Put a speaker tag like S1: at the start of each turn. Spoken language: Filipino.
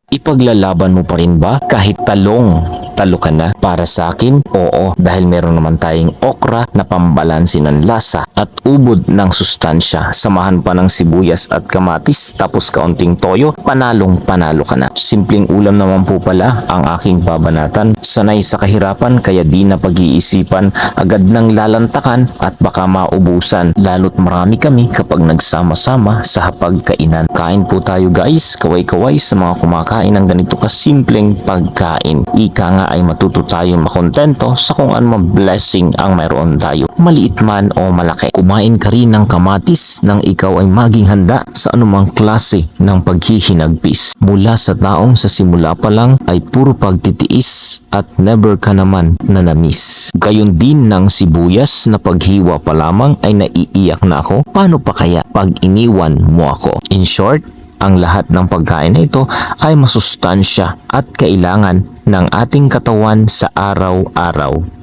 S1: Ipaglalaban mo pa rin ba kahit talo ka na? Para sa akin, oo, dahil meron naman tayong okra na pambalansi ng lasa at ubod ng sustansya. Samahan pa ng sibuyas at kamatis tapos kaunting toyo, panalo ka na. Simpleng ulam naman po pala ang aking babanatan. Sanay sa kahirapan kaya di na pag-iisipan, agad nang lalantakan at baka maubusan. Lalo't marami kami kapag nagsama-sama sa hapagkainan. Kain po tayo guys, kaway-kaway sa mga kumakain ng ganito kasimpleng pagkain. Ika nga ay matuto tayong makontento sa kung anong blessing ang mayroon tayo, maliit man o malaki. Kumain ka rin ng kamatis nang ikaw ay maging handa sa anumang klase ng paghihinagpis. Mula sa taong sa simula pa lang ay puro pagtitiis at never ka naman nanamis. Gayon din ng sibuyas na paghiwa pa lamang ay naiiyak na ako. Paano pa kaya pag iniwan mo ako? In short, ang lahat ng pagkain na ito ay masustansya at kailangan ng ating katawan sa araw-araw.